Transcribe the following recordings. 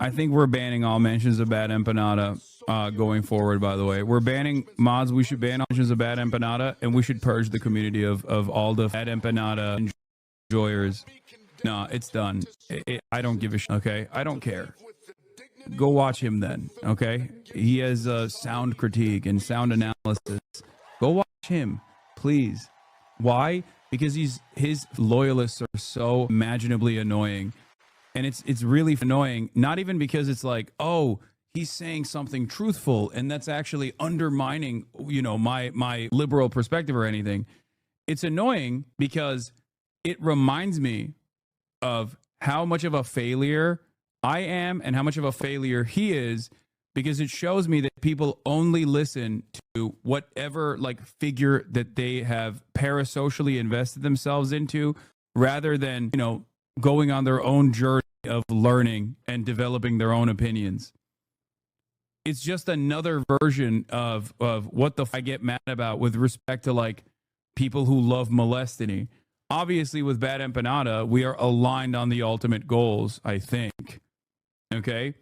I think we're banning all mentions of bad empanada going forward, by the way. We're banning mods. We should ban all mentions of bad empanada, and we should purge the community of all the bad empanada enjoyers. No, it's done. I don't give a shit, okay? I don't care. Go watch him then, okay? He has sound critique and sound analysis. Go watch him, please. Why? Because his loyalists are so imaginably annoying. And it's really annoying, not even because it's like, oh, he's saying something truthful and that's actually undermining, my liberal perspective or anything. It's annoying because it reminds me of how much of a failure I am and how much of a failure he is, because it shows me that people only listen to whatever like figure that they have parasocially invested themselves into, rather than, going on their own journey of learning and developing their own opinions. It's just another version of what I get mad about with respect to like people who love molestiny. Obviously, with Bad Empanada, we are aligned on the ultimate goals, I think. Okay?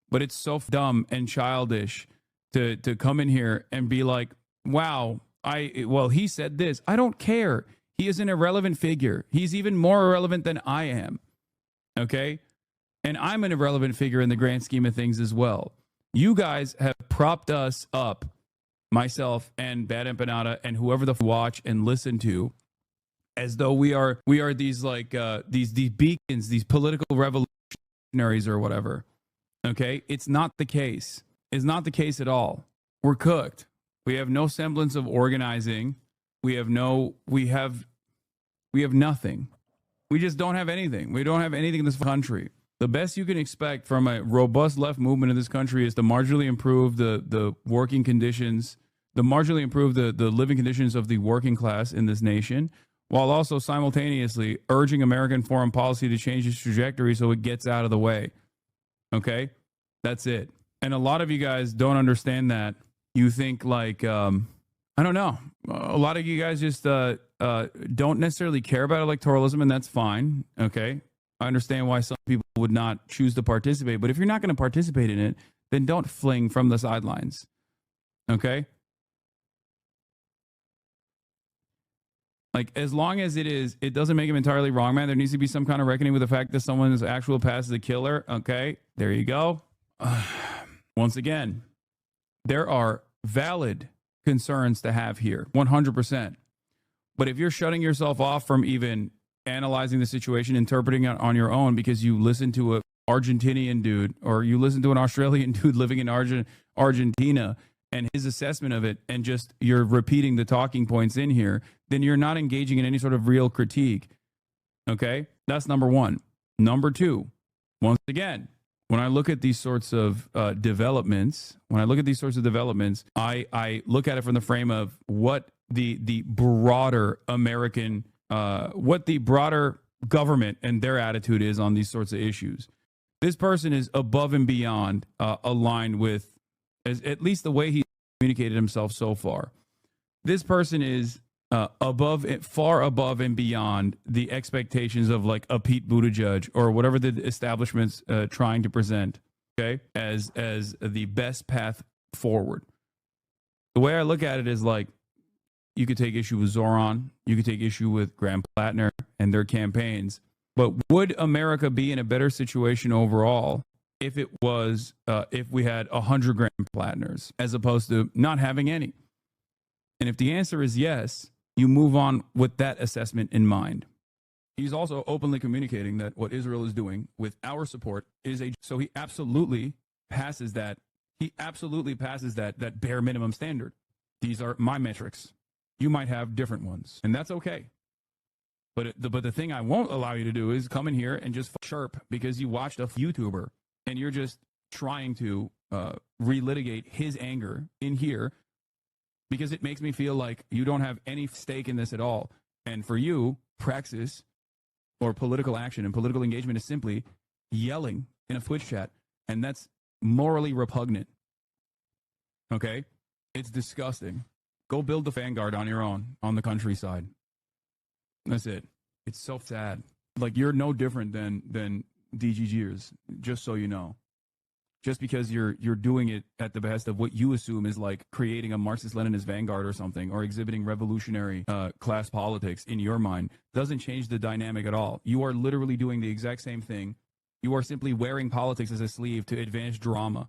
But it's so dumb and childish to come in here and be like, wow, he said this. I don't care. He is an irrelevant figure. He's even more irrelevant than I am. Okay? And I'm an irrelevant figure in the grand scheme of things as well. You guys have propped us up, myself and Bad Empanada and whoever the watch and listen to, as though we are these like these beacons, these political revolutionaries or whatever. Okay? It's not the case. It's not the case at all. We're cooked. We have no semblance of organizing. We have nothing. We just don't have anything. We don't have anything in this country. The best you can expect from a robust left movement in this country is to marginally improve the working conditions, marginally improve the living conditions of the working class in this nation, while also simultaneously urging American foreign policy to change its trajectory so it gets out of the way. Okay? That's it. And a lot of you guys don't understand that. You think like, I don't know. A lot of you guys just don't necessarily care about electoralism, and that's fine. Okay? I understand why some people would not choose to participate, but if you're not going to participate in it, then don't fling from the sidelines. Okay? Like, as long as it doesn't make him entirely wrong, man. There needs to be some kind of reckoning with the fact that someone's actual past is a killer. Okay? There you go. Once again, there are valid concerns to have here, 100%. But if you're shutting yourself off from even analyzing the situation, interpreting it on your own because you listen to an Argentinian dude or you listen to an Australian dude living in Argentina and his assessment of it, and just you're repeating the talking points in here, then you're not engaging in any sort of real critique. Okay? That's number one. Number two, once again, when I look at these sorts of developments, I look at it from the frame of what the broader American, what the broader government and their attitude is on these sorts of issues. This person is above and beyond aligned with, at least the way he communicated himself so far. This person is far above and beyond the expectations of like a Pete Buttigieg or whatever the establishment's trying to present, okay, as the best path forward. The way I look at it is like, you could take issue with Zoran, you could take issue with Graham Plattner and their campaigns, but would America be in a better situation overall if we had 100 Graham Plattners as opposed to not having any? And if the answer is yes, you move on with that assessment in mind. He's also openly communicating that what Israel is doing with our support so he absolutely passes that. He absolutely passes that bare minimum standard. These are my metrics. You might have different ones, and that's okay. But the thing I won't allow you to do is come in here and just chirp because you watched a YouTuber and you're just trying to relitigate his anger in here, because it makes me feel like you don't have any stake in this at all. And for you, praxis or political action and political engagement is simply yelling in a Twitch chat, and that's morally repugnant. Okay? It's disgusting. Go build the vanguard on your own on the countryside. That's it. It's so sad. Like, you're no different than DGGers, just so you know. just because you're doing it at the behest of what you assume is like creating a Marxist-Leninist vanguard or something, or exhibiting revolutionary class politics in your mind, doesn't change the dynamic at all. You are literally doing the exact same thing. You are simply wearing politics as a sleeve to advance drama.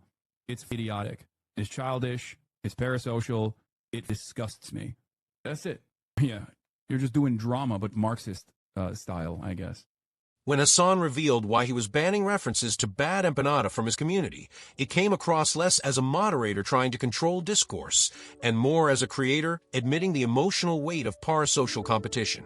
It's idiotic. It's childish. It's parasocial. It disgusts me. That's it. Yeah, you're just doing drama, but Marxist style, I guess. When Hassan revealed why he was banning references to bad empanada from his community, it came across less as a moderator trying to control discourse, and more as a creator admitting the emotional weight of parasocial competition.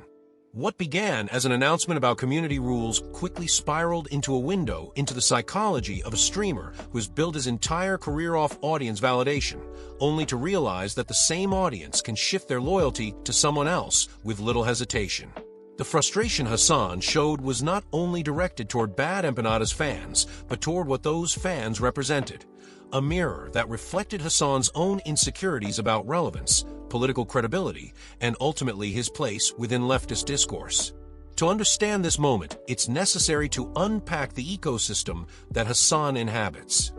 What began as an announcement about community rules quickly spiraled into a window into the psychology of a streamer who has built his entire career off audience validation, only to realize that the same audience can shift their loyalty to someone else with little hesitation. The frustration Hassan showed was not only directed toward Bad Empanada's fans, but toward what those fans represented. A mirror that reflected Hassan's own insecurities about relevance, political credibility, and ultimately his place within leftist discourse. To understand this moment, it's necessary to unpack the ecosystem that Hassan inhabits.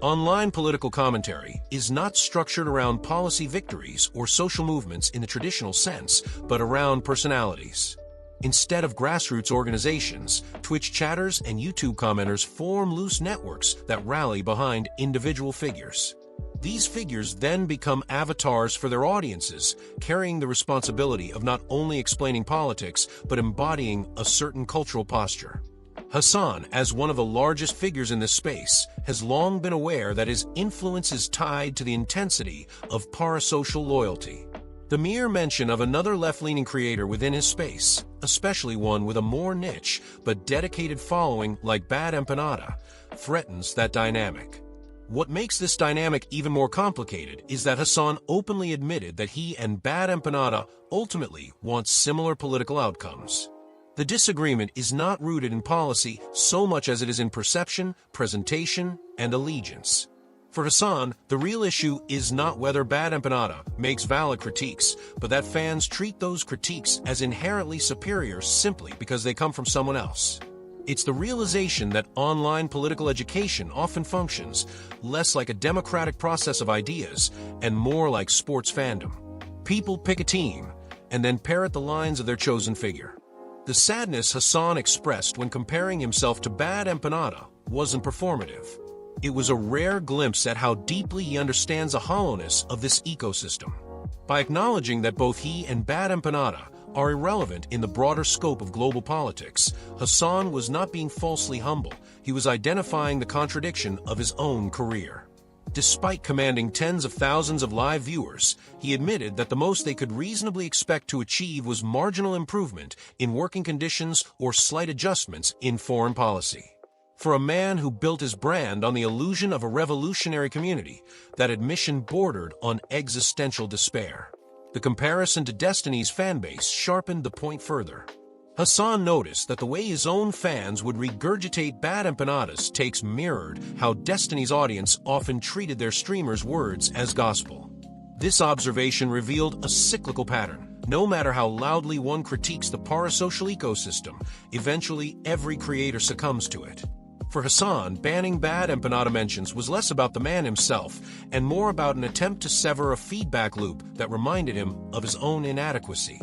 Online political commentary is not structured around policy victories or social movements in the traditional sense, but around personalities. Instead of grassroots organizations, Twitch chatters and YouTube commenters form loose networks that rally behind individual figures. These figures then become avatars for their audiences, carrying the responsibility of not only explaining politics, but embodying a certain cultural posture. Hassan, as one of the largest figures in this space, has long been aware that his influence is tied to the intensity of parasocial loyalty. The mere mention of another left-leaning creator within his space, especially one with a more niche but dedicated following like Bad Empanada, threatens that dynamic. What makes this dynamic even more complicated is that Hassan openly admitted that he and Bad Empanada ultimately want similar political outcomes. The disagreement is not rooted in policy so much as it is in perception, presentation, and allegiance. For Hassan, the real issue is not whether Bad Empanada makes valid critiques, but that fans treat those critiques as inherently superior simply because they come from someone else. It's the realization that online political education often functions less like a democratic process of ideas and more like sports fandom. People pick a team and then parrot the lines of their chosen figure. The sadness Hassan expressed when comparing himself to Bad Empanada wasn't performative. It was a rare glimpse at how deeply he understands the hollowness of this ecosystem. By acknowledging that both he and Bad Empanada are irrelevant in the broader scope of global politics, Hassan was not being falsely humble. He was identifying the contradiction of his own career. Despite commanding tens of thousands of live viewers, he admitted that the most they could reasonably expect to achieve was marginal improvement in working conditions or slight adjustments in foreign policy. For a man who built his brand on the illusion of a revolutionary community, that admission bordered on existential despair. The comparison to Destiny's fanbase sharpened the point further. Hassan noticed that the way his own fans would regurgitate Bad Empanadas takes mirrored how Destiny's audience often treated their streamers' words as gospel. This observation revealed a cyclical pattern. No matter how loudly one critiques the parasocial ecosystem, eventually every creator succumbs to it. For Hassan, banning Bad Empanada mentions was less about the man himself and more about an attempt to sever a feedback loop that reminded him of his own inadequacy.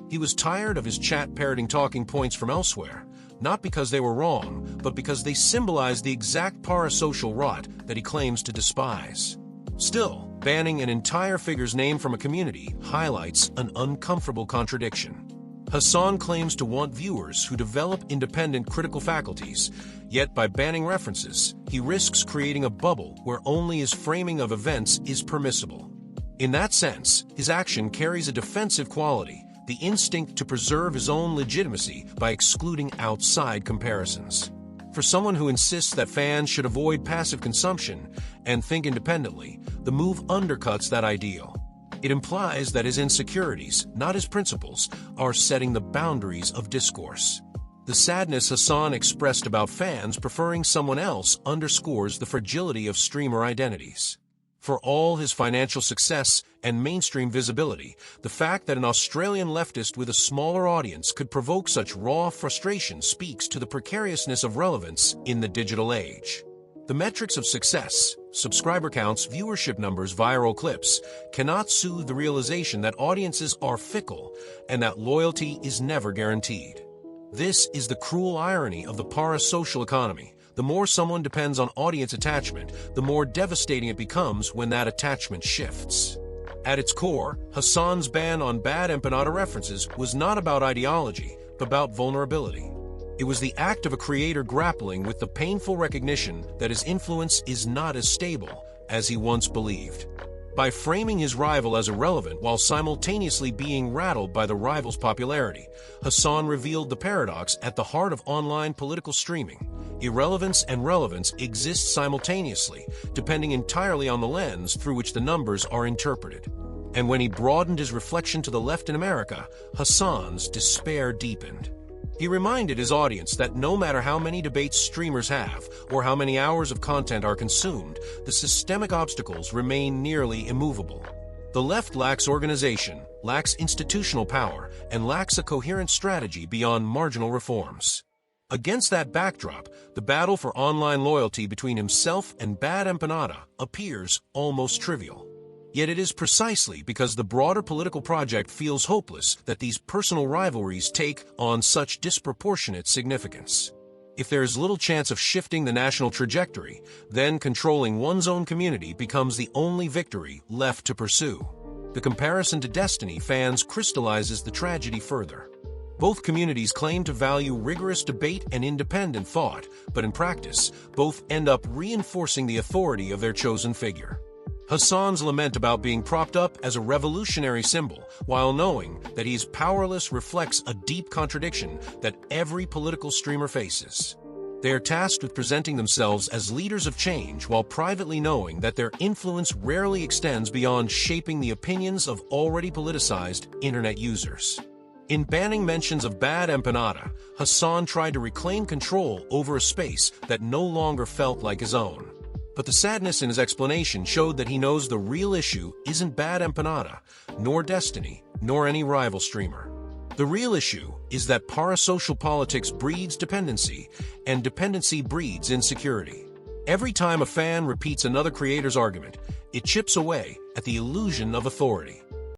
He was tired of his chat parroting talking points from elsewhere, not because they were wrong, but because they symbolized the exact parasocial rot that he claims to despise. Still, banning an entire figure's name from a community highlights an uncomfortable contradiction. Hassan claims to want viewers who develop independent critical faculties, yet by banning references, he risks creating a bubble where only his framing of events is permissible. In that sense, his action carries a defensive quality, the instinct to preserve his own legitimacy by excluding outside comparisons. For someone who insists that fans should avoid passive consumption and think independently, the move undercuts that ideal. It implies that his insecurities, not his principles, are setting the boundaries of discourse. The sadness Hassan expressed about fans preferring someone else underscores the fragility of streamer identities. For all his financial success and mainstream visibility, the fact that an Australian leftist with a smaller audience could provoke such raw frustration speaks to the precariousness of relevance in the digital age. The metrics of success, subscriber counts, viewership numbers, viral clips, cannot soothe the realization that audiences are fickle and that loyalty is never guaranteed. This is the cruel irony of the parasocial economy. The more someone depends on audience attachment, the more devastating it becomes when that attachment shifts. At its core, Hassan's ban on bad empanada references was not about ideology, but about vulnerability. It was the act of a creator grappling with the painful recognition that his influence is not as stable as he once believed. By framing his rival as irrelevant while simultaneously being rattled by the rival's popularity, Hassan revealed the paradox at the heart of online political streaming. Irrelevance and relevance exist simultaneously, depending entirely on the lens through which the numbers are interpreted. And when he broadened his reflection to the left in America, Hassan's despair deepened. He reminded his audience that no matter how many debates streamers have or how many hours of content are consumed, the systemic obstacles remain nearly immovable. The left lacks organization, lacks institutional power, and lacks a coherent strategy beyond marginal reforms. Against that backdrop, the battle for online loyalty between himself and Bad Empanada appears almost trivial. Yet it is precisely because the broader political project feels hopeless that these personal rivalries take on such disproportionate significance. If there is little chance of shifting the national trajectory, then controlling one's own community becomes the only victory left to pursue. The comparison to Destiny fans crystallizes the tragedy further. Both communities claim to value rigorous debate and independent thought, but in practice, both end up reinforcing the authority of their chosen figure. Hassan's lament about being propped up as a revolutionary symbol, while knowing that he is powerless, reflects a deep contradiction that every political streamer faces. They are tasked with presenting themselves as leaders of change while privately knowing that their influence rarely extends beyond shaping the opinions of already politicized internet users. In banning mentions of Bad Empanada, Hassan tried to reclaim control over a space that no longer felt like his own. But the sadness in his explanation showed that he knows the real issue isn't Bad Empanada, nor Destiny, nor any rival streamer. The real issue is that parasocial politics breeds dependency, and dependency breeds insecurity. Every time a fan repeats another creator's argument, it chips away at the illusion of authority.